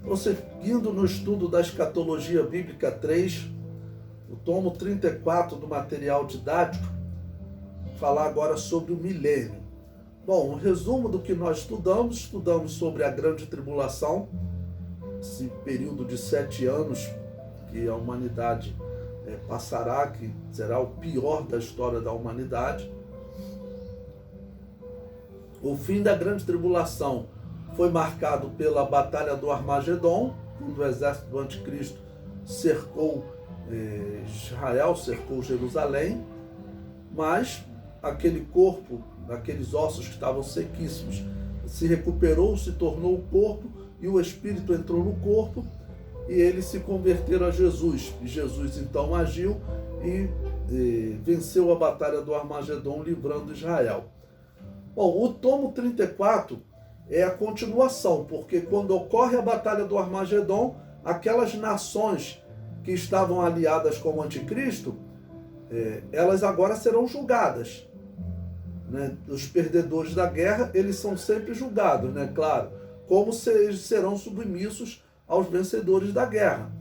Prosseguindo no estudo da Escatologia Bíblica 3, o tomo 34 do material didático, falar agora sobre o milênio. Bom, o resumo do que nós estudamos sobre a grande tribulação, esse período de 7 anos que a humanidade passará, que será o pior da história da humanidade. O fim da grande tribulação foi marcado pela Batalha do Armagedon, quando o exército do anticristo cercou Israel, cercou Jerusalém, mas aquele corpo, aqueles ossos que estavam sequíssimos, se recuperou, se tornou o corpo, e o espírito entrou no corpo, e eles se converteram a Jesus. E Jesus então agiu e venceu a Batalha do Armagedon, livrando Israel. Bom, o tomo 34 é a continuação, porque quando ocorre a Batalha do Armagedon, aquelas nações que estavam aliadas com o anticristo, elas agora serão julgadas, né? Os perdedores da guerra, eles são sempre julgados, né? Claro, como se eles serão submissos aos vencedores da guerra.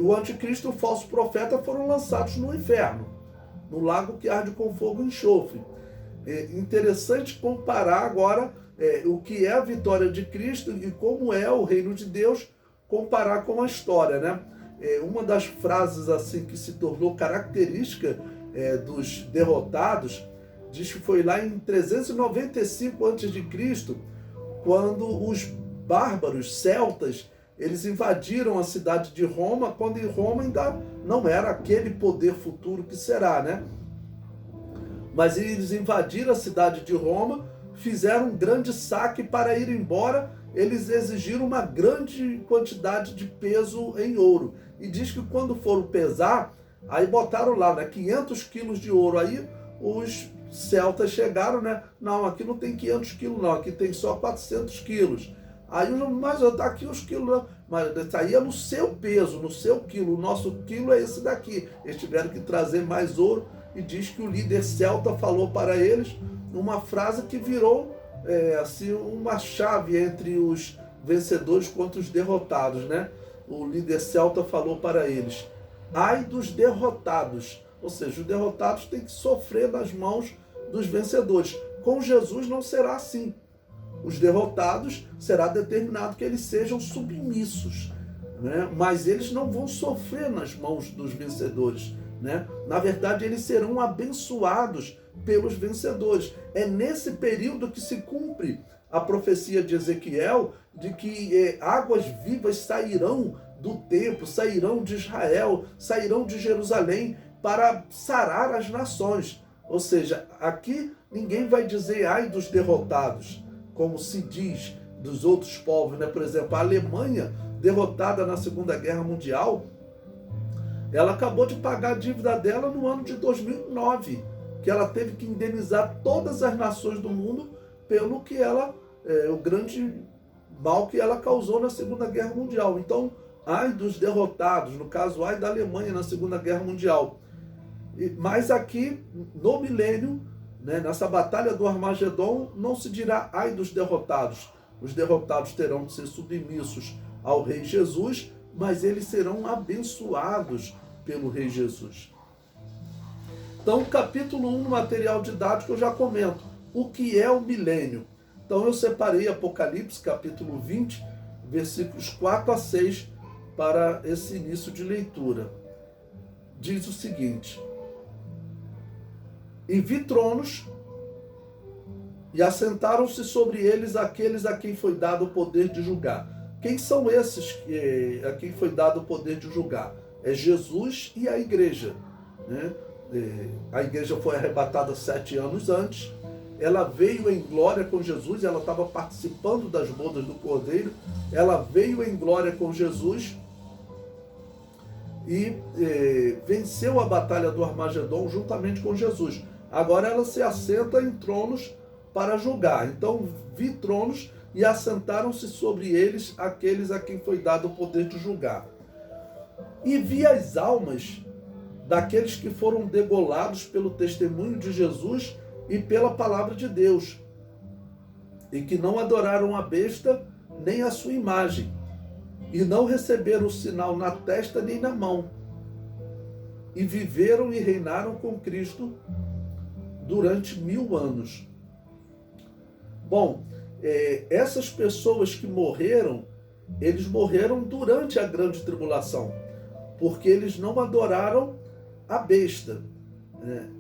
O anticristo e o falso profeta foram lançados no inferno, no lago que arde com fogo e enxofre. É interessante comparar agora o que é a vitória de Cristo e como é o reino de Deus, comparar com a história, né? Uma das frases assim que se tornou característica dos derrotados, diz que foi lá em 395 a.C., quando os bárbaros celtas, eles invadiram a cidade de Roma, quando em Roma ainda não era aquele poder futuro que será, né? Mas eles invadiram a cidade de Roma, fizeram um grande saque. Para ir embora, eles exigiram uma grande quantidade de peso em ouro. E diz que quando foram pesar, aí botaram lá, né, 500 quilos de ouro. Aí os celtas chegaram, né? Não, aqui não tem 500 quilos não, aqui tem só 400 quilos. Aí, mas tá aqui os quilos, não. Mas isso aí é no seu peso, no seu quilo. O nosso quilo é esse daqui. Eles tiveram que trazer mais ouro. E diz que o líder celta falou para eles uma frase que virou assim, uma chave entre os vencedores contra os derrotados, né? O líder celta falou para eles: ai dos derrotados. Ou seja, os derrotados têm que sofrer nas mãos dos vencedores. Com Jesus não será assim. Os derrotados será determinado que eles sejam submissos, né? Mas eles não vão sofrer nas mãos dos vencedores, né? Na verdade, eles serão abençoados pelos vencedores. É nesse período que se cumpre a profecia de Ezequiel de que águas vivas sairão do templo, sairão de Israel, sairão de Jerusalém para sarar as nações. Ou seja, aqui ninguém vai dizer ai dos derrotados, como se diz dos outros povos, né? Por exemplo, a Alemanha, derrotada na Segunda Guerra Mundial, ela acabou de pagar a dívida dela no ano de 2009, que ela teve que indenizar todas as nações do mundo pelo que ela, o grande mal que ela causou na Segunda Guerra Mundial. Então, ai dos derrotados, no caso, ai da Alemanha na Segunda Guerra Mundial. Mas aqui, no milênio, né, nessa batalha do Armagedon, não se dirá ai dos derrotados. Os derrotados terão que ser submissos ao Rei Jesus, mas eles serão abençoados pelo Rei Jesus. Então, capítulo 1 no material didático eu já comento. O que é o milênio? Então eu separei Apocalipse, capítulo 20, versículos 4 a 6, para esse início de leitura. Diz o seguinte: e vi tronos, e assentaram-se sobre eles aqueles a quem foi dado o poder de julgar. Quem são esses a quem foi dado o poder de julgar? É Jesus e a igreja, né? A igreja foi arrebatada 7 anos antes. Ela veio em glória com Jesus, ela estava participando das bodas do Cordeiro. Ela veio em glória com Jesus e venceu a batalha do Armagedon juntamente com Jesus. Agora ela se assenta em tronos para julgar. Então vi tronos e assentaram-se sobre eles aqueles a quem foi dado o poder de julgar. E vi as almas daqueles que foram degolados pelo testemunho de Jesus e pela palavra de Deus, e que não adoraram a besta, nem a sua imagem, e não receberam o sinal na testa nem na mão, e viveram e reinaram com Cristo durante 1000 anos. Bom, essas pessoas que morreram, eles morreram durante a grande tribulação, porque eles não adoraram a besta.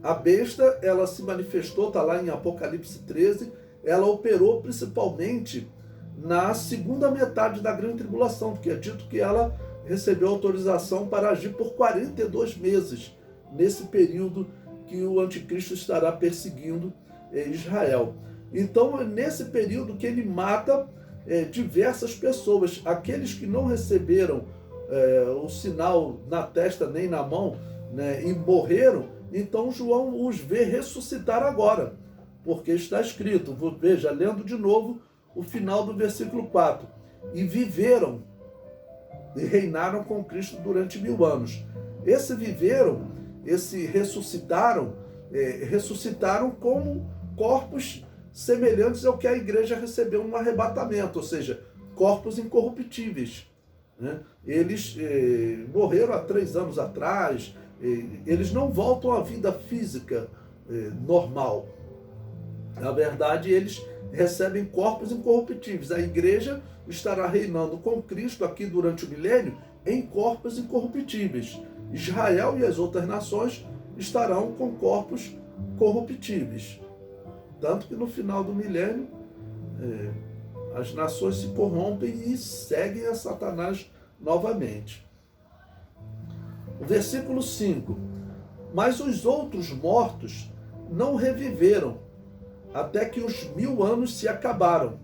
A besta, ela se manifestou, está lá em Apocalipse 13, ela operou principalmente na segunda metade da grande tribulação, porque é dito que ela recebeu autorização para agir por 42 meses, nesse período que o anticristo estará perseguindo Israel. Então é nesse período que ele mata diversas pessoas. Aqueles que não receberam o sinal na testa nem na mão, né, e morreram, então João os vê ressuscitar agora, porque está escrito, veja, lendo de novo o final do versículo 4, e viveram e reinaram com Cristo durante 1000 anos. Esse viveram, esse ressuscitaram, ressuscitaram como corpos semelhantes ao que a igreja recebeu no arrebatamento, ou seja, corpos incorruptíveis, né? Eles morreram há 3 anos atrás, eles não voltam à vida física normal. Na verdade, eles recebem corpos incorruptíveis. A igreja estará reinando com Cristo aqui durante o milênio em corpos incorruptíveis. Israel e as outras nações estarão com corpos corruptíveis. Tanto que no final do milênio, as nações se corrompem e seguem a Satanás novamente. O versículo 5. Mas os outros mortos não reviveram, até que os 1000 anos se acabaram.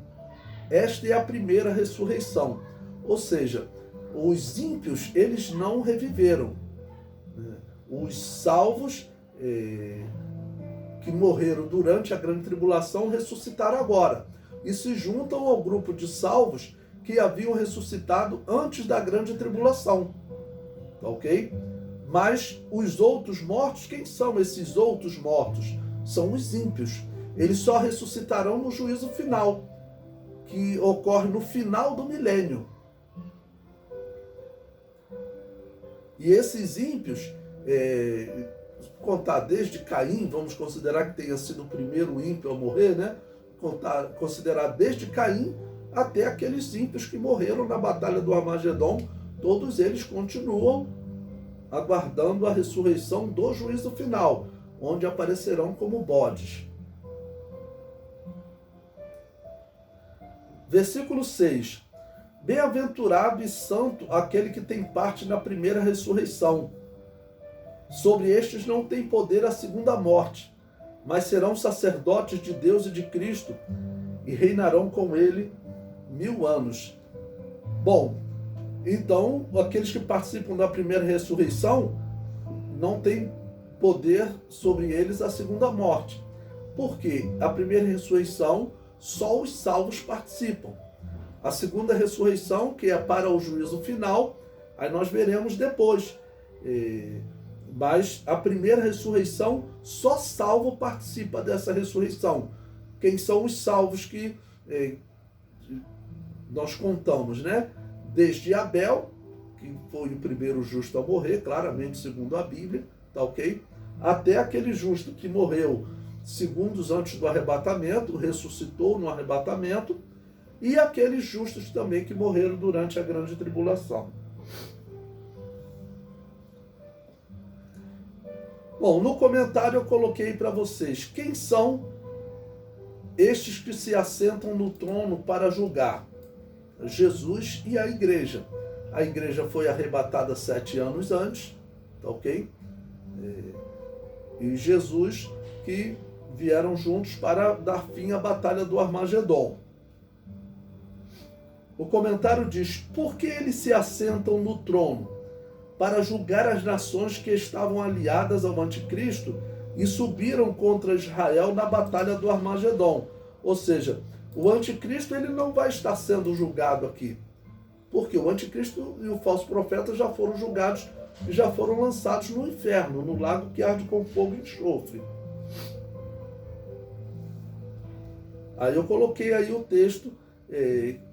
Esta é a primeira ressurreição. Ou seja, os ímpios, eles não reviveram. Os salvos que morreram durante a grande tribulação ressuscitaram agora. E se juntam ao grupo de salvos que haviam ressuscitado antes da grande tribulação. Tá ok? Mas os outros mortos, quem são esses outros mortos? São os ímpios. Eles só ressuscitarão no juízo final, que ocorre no final do milênio. E esses ímpios, contar desde Caim, vamos considerar que tenha sido o primeiro ímpio a morrer, né? Considerar desde Caim até aqueles ímpios que morreram na batalha do Armagedon, todos eles continuam aguardando a ressurreição do juízo final, onde aparecerão como bodes. Versículo 6. Bem-aventurado e santo aquele que tem parte na primeira ressurreição. Sobre estes não tem poder a segunda morte, mas serão sacerdotes de Deus e de Cristo e reinarão com ele 1000 anos. Bom, então aqueles que participam da primeira ressurreição não têm poder sobre eles a segunda morte. Por quê? A primeira ressurreição só os salvos participam. A segunda ressurreição, que é para o juízo final, aí nós veremos depois. Mas a primeira ressurreição, só salvo participa dessa ressurreição. Quem são os salvos que nós contamos, né? Desde Abel, que foi o primeiro justo a morrer, claramente segundo a Bíblia, tá ok? Até aquele justo que morreu segundos antes do arrebatamento, ressuscitou no arrebatamento, e aqueles justos também que morreram durante a grande tribulação. Bom, no comentário eu coloquei para vocês quem são estes que se assentam no trono para julgar. Jesus e a igreja. A igreja foi arrebatada 7 anos antes, tá ok? E Jesus que vieram juntos para dar fim à batalha do Armagedon. O comentário diz: por que eles se assentam no trono? Para julgar as nações que estavam aliadas ao anticristo e subiram contra Israel na batalha do Armagedon. Ou seja, o anticristo ele não vai estar sendo julgado aqui, porque o anticristo e o falso profeta já foram julgados e já foram lançados no inferno, no lago que arde com fogo e enxofre. Aí eu coloquei aí o texto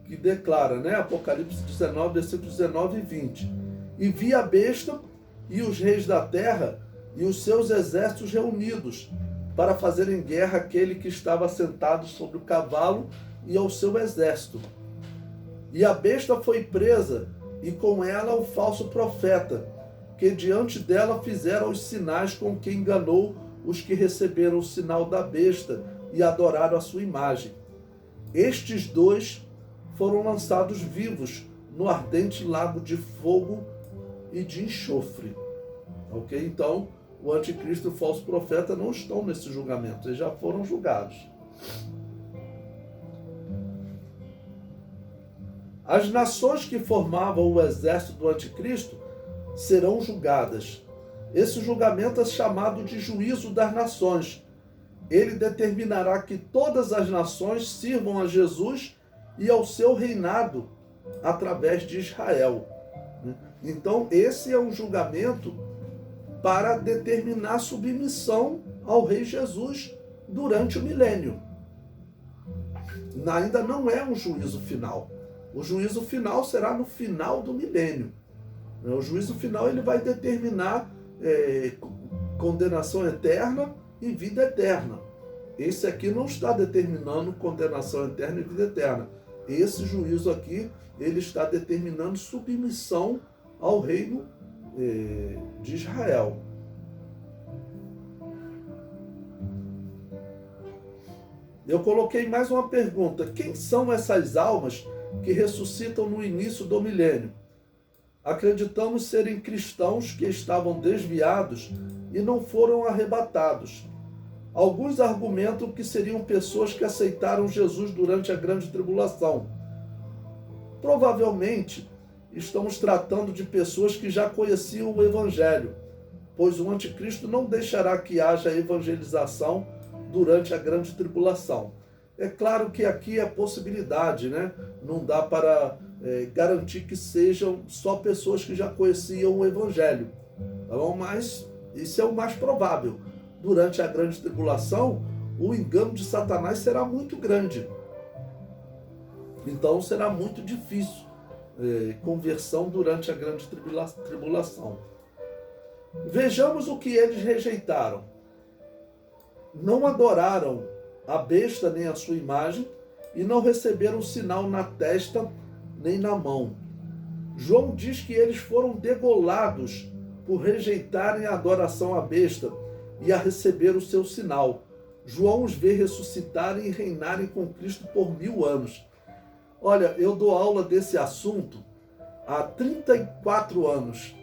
que declara, né? Apocalipse 19, versículos 19 e 20. E vi a besta e os reis da terra e os seus exércitos reunidos para fazerem guerra àquele que estava sentado sobre o cavalo e ao seu exército. E a besta foi presa, e com ela o falso profeta, que diante dela fizeram os sinais com que enganou os que receberam o sinal da besta e adoraram a sua imagem. Estes dois foram lançados vivos no ardente lago de fogo e de enxofre. Ok? Então, o anticristo e o falso profeta não estão nesse julgamento, eles já foram julgados. As nações que formavam o exército do anticristo serão julgadas. Esse julgamento é chamado de juízo das nações. Ele determinará que todas as nações sirvam a Jesus e ao seu reinado através de Israel. Então, esse é um julgamento para determinar submissão ao rei Jesus durante o milênio. Ainda não é um juízo final. O juízo final será no final do milênio. O juízo final ele vai determinar condenação eterna e vida eterna. Esse aqui não está determinando condenação eterna e vida eterna. Esse juízo aqui, ele está determinando submissão ao reino de Israel. Eu coloquei mais uma pergunta. Quem são essas almas que ressuscitam no início do milênio? Acreditamos serem cristãos que estavam desviados e não foram arrebatados. Alguns argumentam que seriam pessoas que aceitaram Jesus durante a grande tribulação. Provavelmente, estamos tratando de pessoas que já conheciam o Evangelho, pois o anticristo não deixará que haja evangelização durante a grande tribulação. É claro que aqui é possibilidade, né? Não dá para garantir que sejam só pessoas que já conheciam o Evangelho, tá bom? Mas isso é o mais provável. Durante a grande tribulação, o engano de Satanás será muito grande. Então será muito difícil conversão durante a grande tribulação. Vejamos o que eles rejeitaram. Não adoraram a besta nem a sua imagem e não receberam sinal na testa nem na mão. João diz que eles foram degolados por rejeitarem a adoração à besta e a receber o seu sinal. João os vê ressuscitarem e reinarem com Cristo por 1000 anos. Olha, eu dou aula desse assunto há 34 anos.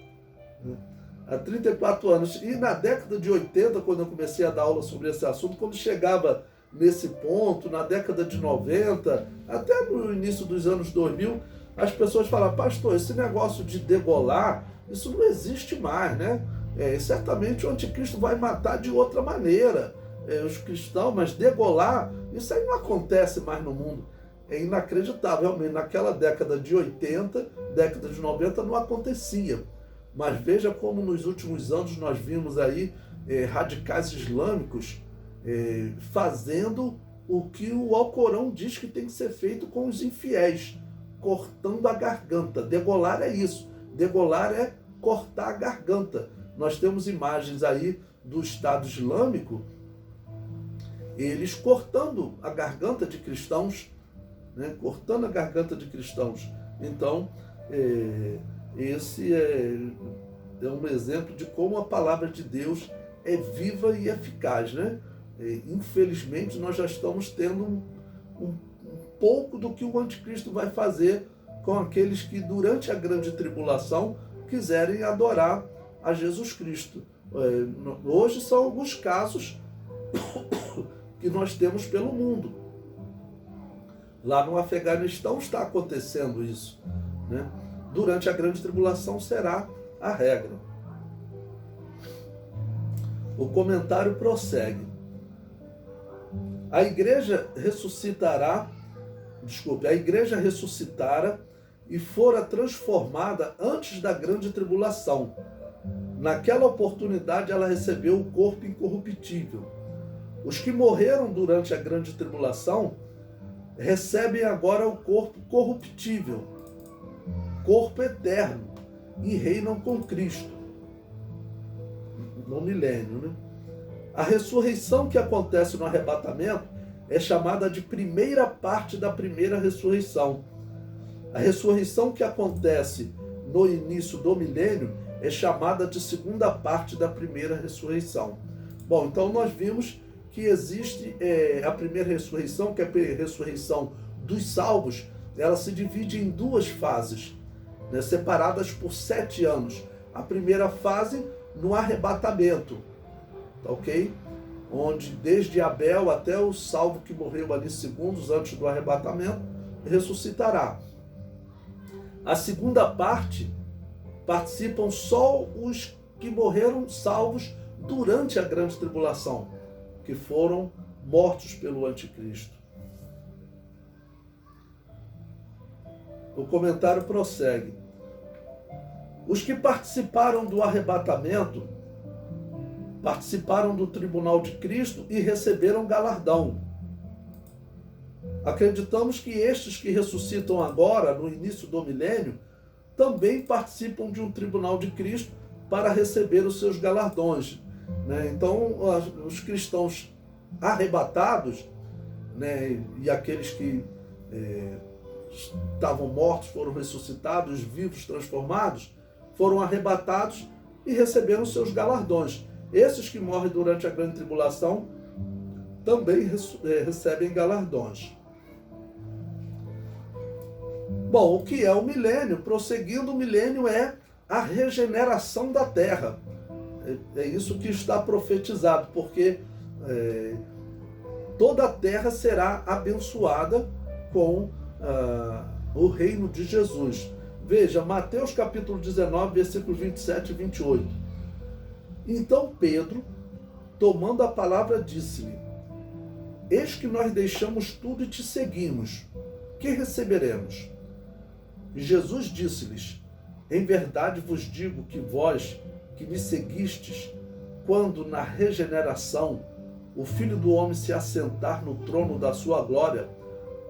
Há 34 anos. E na década de 80, quando eu comecei a dar aula sobre esse assunto, quando chegava nesse ponto, na década de 90, até no início dos anos 2000, as pessoas falavam: pastor, esse negócio de degolar, isso não existe mais, né? Certamente o anticristo vai matar de outra maneira os cristãos, mas degolar, isso aí não acontece mais no mundo. É inacreditável, realmente, naquela década de 80, década de 90 não acontecia. Mas veja como nos últimos anos nós vimos aí radicais islâmicos fazendo o que o Alcorão diz que tem que ser feito com os infiéis, cortando a garganta. Degolar é isso, degolar é cortar a garganta. Nós temos imagens aí do Estado Islâmico, eles cortando a garganta de cristãos, né? Cortando a garganta de cristãos. Então, esse é um exemplo de como a palavra de Deus é viva e eficaz, né? Infelizmente, nós já estamos tendo um pouco do que o anticristo vai fazer com aqueles que, durante a grande tribulação, quiserem adorar a Jesus Cristo. Hoje são alguns casos que nós temos pelo mundo. Lá no Afeganistão está acontecendo isso, né? Durante a grande tribulação será a regra. O comentário prossegue. A igreja ressuscitara e fora transformada antes da grande tribulação. Naquela oportunidade ela recebeu o corpo incorruptível. Os que morreram durante a grande tribulação recebem agora o corpo corruptível, corpo eterno, e reinam com Cristo no milênio, né? A ressurreição que acontece no arrebatamento é chamada de primeira parte da primeira ressurreição. A ressurreição que acontece no início do milênio é chamada de segunda parte da primeira ressurreição. Bom, então nós vimos que existe a primeira ressurreição, que é a ressurreição dos salvos. Ela se divide em duas fases, né, separadas por 7 anos. A primeira fase no arrebatamento, tá ok? Onde desde Abel até o salvo que morreu ali segundos antes do arrebatamento, ressuscitará. A segunda parte participam só os que morreram salvos durante a grande tribulação, que foram mortos pelo anticristo. O comentário prossegue. Os que participaram do arrebatamento participaram do tribunal de Cristo e receberam galardão. Acreditamos que estes que ressuscitam agora, no início do milênio, também participam de um tribunal de Cristo para receber os seus galardões, né? Então, os cristãos arrebatados, né, e aqueles que estavam mortos foram ressuscitados, os vivos transformados, foram arrebatados e receberam seus galardões. Esses que morrem durante a grande tribulação também recebem galardões. Bom, o que é o milênio? Prosseguindo, o milênio é a regeneração da terra. É isso que está profetizado, porque toda a terra será abençoada com o reino de Jesus. Veja, Mateus capítulo 19, versículos 27 e 28. Então Pedro, tomando a palavra, disse-lhe: Eis que nós deixamos tudo e te seguimos. Que receberemos? E Jesus disse-lhes: Em verdade vos digo que vós, que me seguistes, quando na regeneração o Filho do Homem se assentar no trono da sua glória,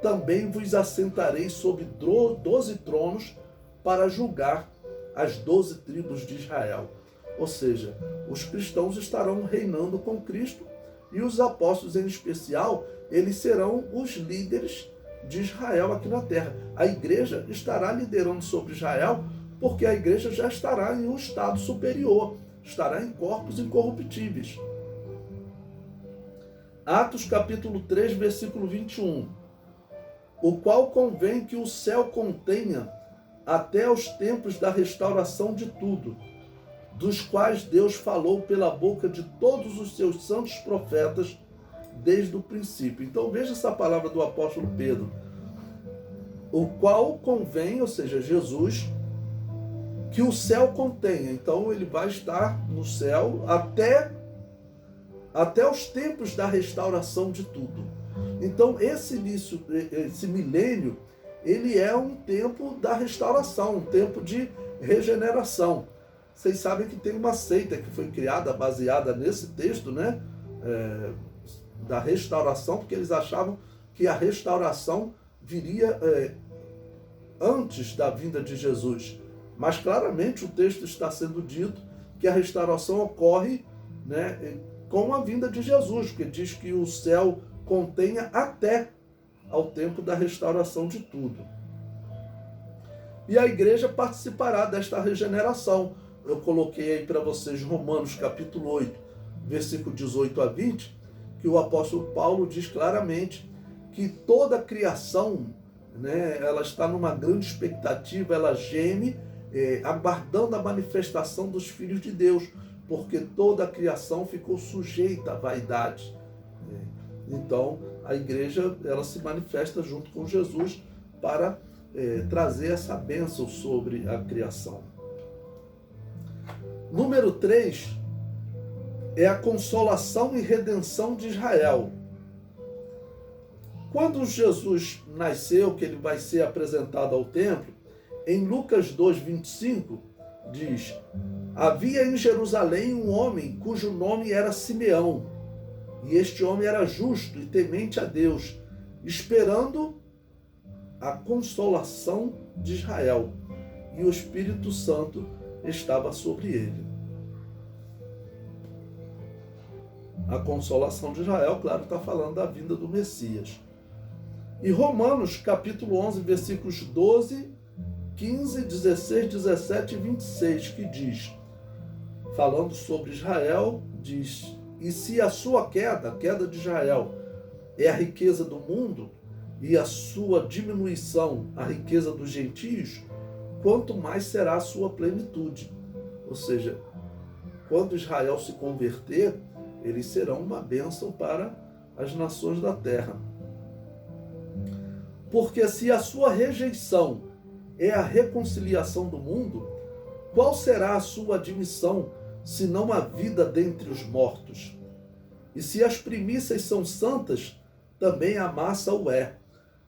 também vos assentarei sobre 12 tronos para julgar as 12 tribos de Israel. Ou seja, os cristãos estarão reinando com Cristo e os apóstolos, em especial, eles serão os líderes de Israel aqui na terra. A igreja estará liderando sobre Israel porque a igreja já estará em um estado superior, estará em corpos incorruptíveis. Atos capítulo 3, versículo 21. O qual convém que o céu contenha até os tempos da restauração de tudo, dos quais Deus falou pela boca de todos os seus santos profetas desde o princípio. Então veja essa palavra do apóstolo Pedro. O qual convém, ou seja, Jesus, que o céu contenha. Então ele vai estar no céu até os tempos da restauração de tudo. Então esse milênio, ele é um tempo da restauração, um tempo de regeneração. Vocês sabem que tem uma seita que foi criada, baseada nesse texto, né? Da restauração, porque eles achavam que a restauração viria antes da vinda de Jesus. Mas claramente o texto está sendo dito que a restauração ocorre, né, com a vinda de Jesus, porque diz que o céu contenha até ao tempo da restauração de tudo. E a igreja participará desta regeneração. Eu coloquei aí para vocês Romanos capítulo 8, versículo 18 a 20, que o apóstolo Paulo diz claramente que toda a criação, né, ela está numa grande expectativa, ela geme, aguardando a manifestação dos filhos de Deus, porque toda a criação ficou sujeita à vaidade. Então, a igreja, ela se manifesta junto com Jesus para trazer essa bênção sobre a criação. Número 3 é a consolação e redenção de Israel. Quando Jesus nasceu, que ele vai ser apresentado ao templo, em Lucas 2, 25, diz: Havia em Jerusalém um homem cujo nome era Simeão, e este homem era justo e temente a Deus, esperando a consolação de Israel, e o Espírito Santo estava sobre ele. A consolação de Israel, claro, está falando da vinda do Messias. E Romanos, capítulo 11, versículos 12, 15, 16, 17 e 26, que diz, falando sobre Israel, diz: e se a sua queda, a queda de Israel, é a riqueza do mundo, e a sua diminuição, a riqueza dos gentios, quanto mais será a sua plenitude. Ou seja, quando Israel se converter, eles serão uma bênção para as nações da terra. Porque se a sua rejeição é a reconciliação do mundo, qual será a sua admissão, senão a vida dentre os mortos? E se as primícias são santas, também a massa o é.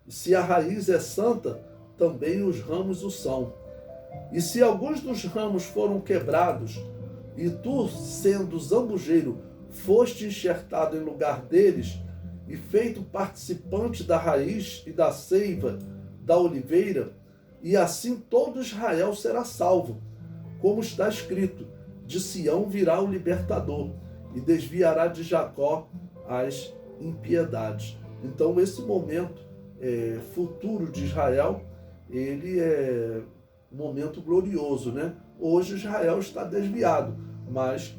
E se a raiz é santa, também os ramos o são. E se alguns dos ramos foram quebrados, e tu, sendo zambujeiro, foste enxertado em lugar deles, e feito participante da raiz e da seiva da oliveira, e assim todo Israel será salvo. Como está escrito, de Sião virá o libertador, e desviará de Jacó as impiedades. Então esse momento futuro de Israel, ele é um momento glorioso, né? Hoje Israel está desviado, mas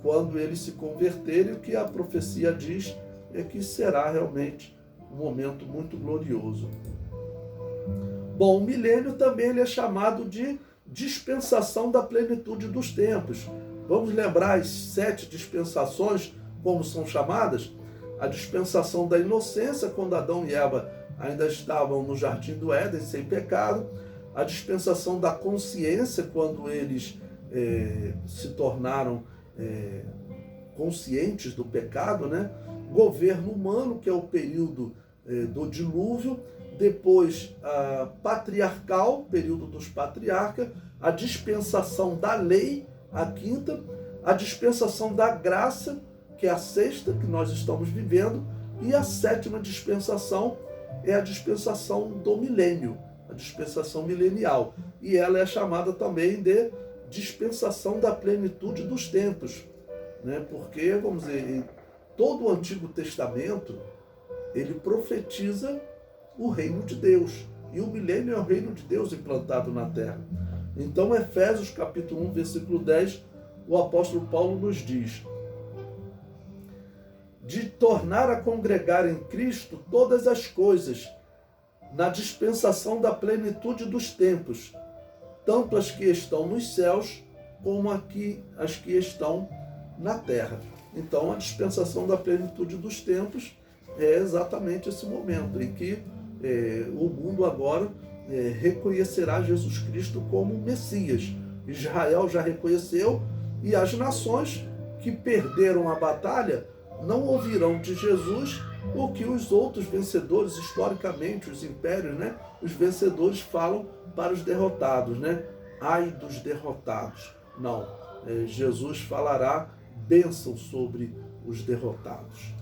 quando eles se converterem, o que a profecia diz é que será realmente um momento muito glorioso. Bom, o milênio também ele é chamado de dispensação da plenitude dos tempos. Vamos lembrar as 7 dispensações, como são chamadas? A dispensação da inocência, quando Adão e Eva ainda estavam no jardim do Éden, sem pecado. A dispensação da consciência, quando eles se tornaram conscientes do pecado, né? Governo humano, que é o período do dilúvio. Depois, a patriarcal, período dos patriarcas. A dispensação da lei, a 5ª. A dispensação da graça, que é a 6ª, que nós estamos vivendo. E a 7ª dispensação é a dispensação do milênio, a dispensação milenial. E ela é chamada também de dispensação da plenitude dos tempos, né? Porque, vamos dizer, todo o Antigo Testamento, ele profetiza o reino de Deus. E o milênio é o reino de Deus implantado na terra. Então, Efésios capítulo 1, versículo 10, o apóstolo Paulo nos diz: de tornar a congregar em Cristo todas as coisas, na dispensação da plenitude dos tempos, tanto as que estão nos céus, como as que estão na terra. Então, a dispensação da plenitude dos tempos é exatamente esse momento em que o mundo agora reconhecerá Jesus Cristo como Messias. Israel já reconheceu, e as nações que perderam a batalha não ouvirão de Jesus o que os outros vencedores, historicamente, os impérios, né? Os vencedores falam para os derrotados, né? Ai dos derrotados. Não, Jesus falará bênção sobre os derrotados.